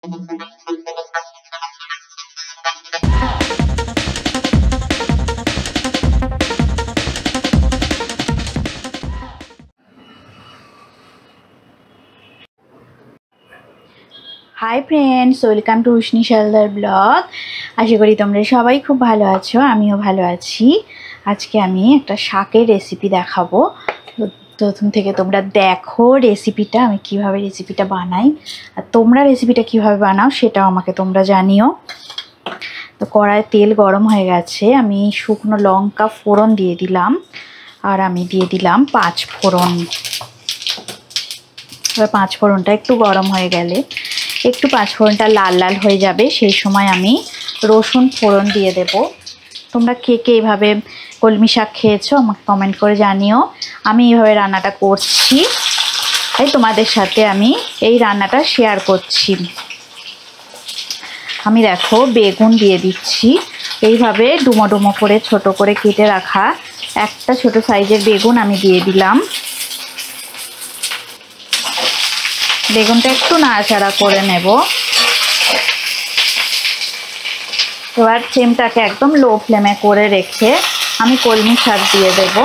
High friends, welcome to Ushni Shaldar blog. आशा करी तुम्हारा सबाई खूब भालो आछो, आमिও भालो आছি। आज के आमी একটা শাকের রেসিপি দেখাবো। তো প্রথম থেকে তোমরা দেখো রেসিপিটা আমি কিভাবে রেসিপিটা বানাই, আর তোমরা রেসিপিটা কিভাবে বানাও সেটাও আমাকে তোমরা জানিও। তো কড়াইয়ে তেল গরম হয়ে গেছে, আমি শুকনো লঙ্কা ফোড়ন দিয়ে দিলাম, আর আমি দিয়ে দিলাম 5 ফোড়ন। এবার 5 ফোড়নটা একটু গরম হয়ে গেলে, একটু 5 ফোড়নটা লাল লাল হয়ে যাবে, সেই সময় আমি রসুন ফোড়ন দিয়ে দেব। তোমরা কে কে এইভাবে কলমি শাক খেয়েছো আমাকে কমেন্ট করে জানিও। আমি এইভাবে রান্নাটা করছি, তাই তোমাদের সাথে আমি এই রান্নাটা শেয়ার করছি। আমি দেখো বেগুন দিয়ে দিচ্ছি, এইভাবে ডুমো ডুমো করে ছোট করে কেটে রাখা একটা ছোট সাইজের বেগুন আমি দিয়ে দিলাম। বেগুনটা একটু নাড়াচাড়া করে নেব। এবার ফ্লেমটাকে একদম লো ফ্লেমে করে রেখে আমি কলমি শাক দিয়ে দেব।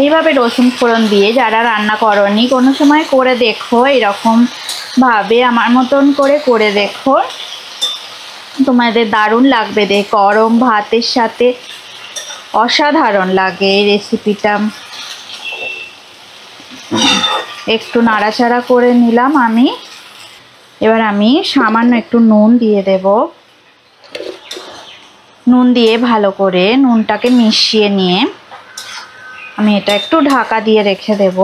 এইভাবে রসুন ফোড়ন দিয়ে যারা রান্না করনি কোনো সময় করে দেখো, এরকম ভাবে আমার মতন করে দেখো, তোমাদের দারুণ লাগবে। গরম ভাতের সাথে অসাধারণ লাগে এই রেসিপিটা। একটু নাড়াচাড়া করে নিলাম আমি। এবার আমি সামান্য একটু নুন দিয়ে দেব। নুন দিয়ে ভালো করে নুনটাকে মিশিয়ে নিয়ে আমি এটা একটু ঢাকা দিয়ে রেখে দেব।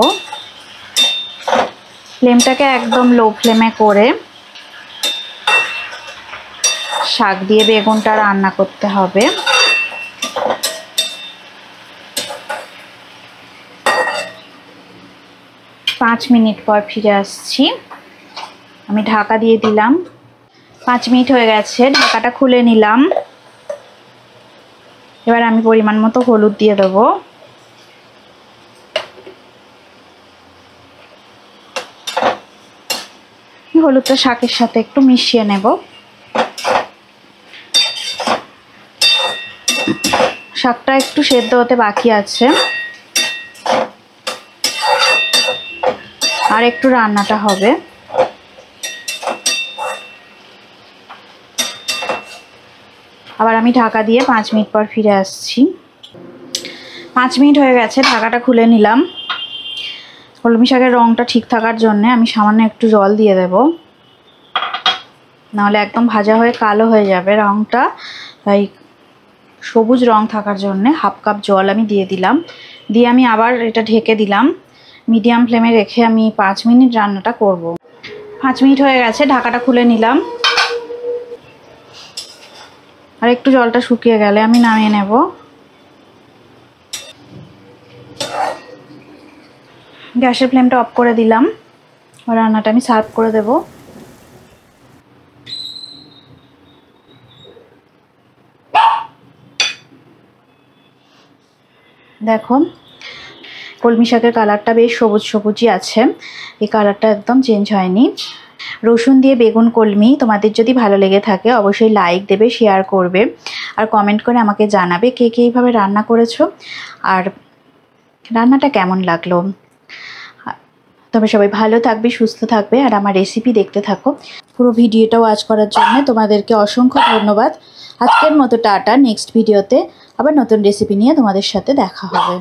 ফ্লেমটাকে একদম লো ফ্লেমে করে শাক দিয়ে বেগুনটা রান্না করতে হবে। 5 মিনিট পর ফিরে আসছি। আমি ঢাকা দিয়ে দিলাম। 5 মিনিট হয়ে গেছে, ঢাকাটা খুলে নিলাম। এবার আমি পরিমাণ মতো হলুদ দিয়ে দেবো। হলুদটা শাকের সাথে একটু মিশিয়ে নেব। শাকটা একটু সেদ্ধ হতে বাকি আছে, আর একটু রান্নাটা হবে। আবার আমি ঢাকা দিয়ে 5 মিনিট পর ফিরে আসছি। 5 মিনিট হয়ে গেছে, ঢাকাটা খুলে নিলাম। কলমি শাকের রঙটা ঠিক থাকার জন্য আমি সামান্য একটু জল দিয়ে দেব, নাহলে একদম ভাজা হয়ে কালো হয়ে যাবে রঙটা। তাই সবুজ রং থাকার জন্য হাফ কাপ জল আমি দিয়ে দিলাম। দিয়ে আমি আবার এটা ঢেকে দিলাম। মিডিয়াম ফ্লেমে রেখে আমি 5 মিনিট রান্নাটা করব। 5 মিনিট হয়ে গেছে, ঢাকাটা খুলে নিলাম। আর একটু জলটা শুকিয়ে গেলে আমি নামিয়ে নেব। গ্যাসের ফ্লেমটা অফ করে দিলাম। রান্নাটা আমি সার্ভ করে দেব। দেখো কলমি শাকের কালারটা বেশ সবুজ সবুজই আছে, এই কালারটা একদম চেঞ্জ হয়নি। রসুন দিয়ে বেগুন কলমি তোমাদের যদি ভালো লেগে থাকে অবশ্যই লাইক দেবে, শেয়ার করবে, আর কমেন্ট করে আমাকে জানাবে কে কে এইভাবে রান্না করেছো আর রান্নাটা কেমন লাগলো। তোমরা সবাই ভালো থাকবে, সুস্থ থাকবে, আর আমার রেসিপি দেখতে থাকো। পুরো ভিডিওটা ওয়াচ করার জন্য তোমাদেরকে অসংখ্য ধন্যবাদ। আজকের মতো টাটা। নেক্সট ভিডিওতে আবার নতুন রেসিপি নিয়ে তোমাদের সাথে দেখা হবে।